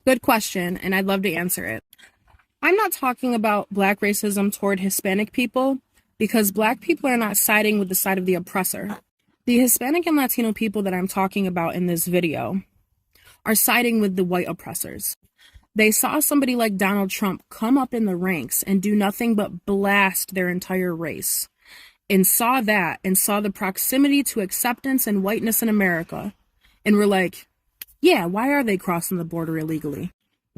Good question, and I'd love to answer it. I'm not talking about black racism toward Hispanic people because black people are not siding with the side of the oppressor. The Hispanic and Latino people that I'm talking about in this video are siding with the white oppressors. They saw somebody like Donald Trump come up in the ranks and do nothing but blast their entire race, and saw that and saw the proximity to acceptance and whiteness in America, and were like, yeah, why are they crossing the border illegally?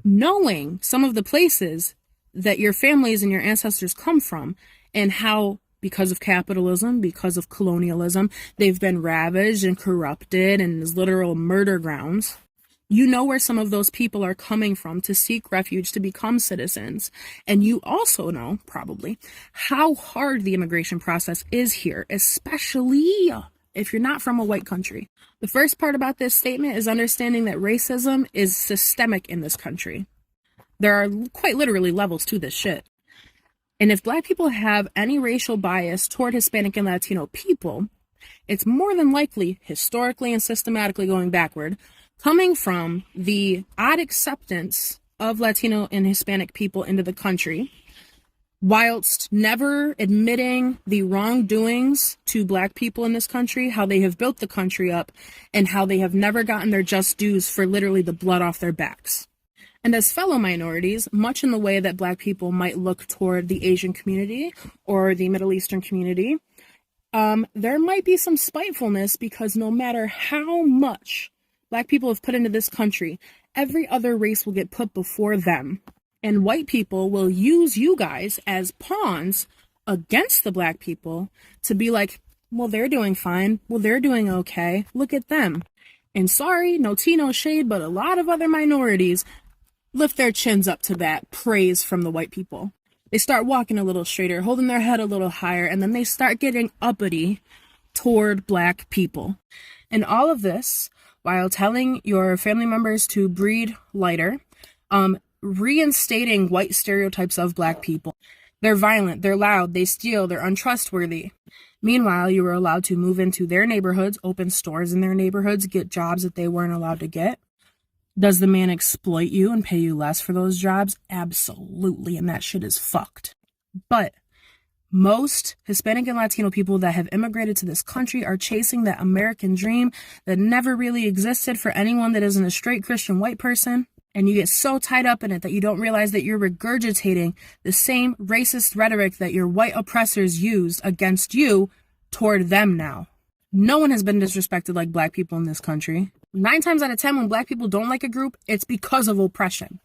Knowing some of the places that your families and your ancestors come from, and how, because of capitalism, because of colonialism, they've been ravaged and corrupted and as literal murder grounds. You know where some of those people are coming from to seek refuge, to become citizens. And you also know, probably, how hard the immigration process is here, especially if you're not from a white country. The first part about this statement is understanding that racism is systemic in this country. There are quite literally levels to this shit. And if black people have any racial bias toward Hispanic and Latino people, it's more than likely, historically and systematically going backward, coming from the odd acceptance of Latino and Hispanic people into the country, whilst never admitting the wrongdoings to black people in this country, how they have built the country up, and how they have never gotten their just dues for literally the blood off their backs. And as fellow minorities, much in the way that black people might look toward the Asian community or the Middle Eastern community, there might be some spitefulness because no matter how much black people have put into this country, every other race will get put before them. And white people will use you guys as pawns against the black people to be like, well, they're doing fine. Well, they're doing okay. Look at them. And sorry, no tea, no shade, but a lot of other minorities lift their chins up to that praise from the white people. They start walking a little straighter, holding their head a little higher, and then they start getting uppity toward black people. And all of this while telling your family members to breathe lighter, reinstating white stereotypes of black people. They're violent, they're loud, they steal, they're untrustworthy. Meanwhile, you were allowed to move into their neighborhoods, open stores in their neighborhoods, get jobs that they weren't allowed to get. Does the man exploit you and pay you less for those jobs? Absolutely, and that shit is fucked. But most Hispanic and Latino people that have immigrated to this country are chasing that American dream that never really existed for anyone that isn't a straight Christian white person. And you get so tied up in it that you don't realize that you're regurgitating the same racist rhetoric that your white oppressors used against you toward them now. No one has been disrespected like black people in this country. 9 times out of 10, when black people don't like a group, it's because of oppression.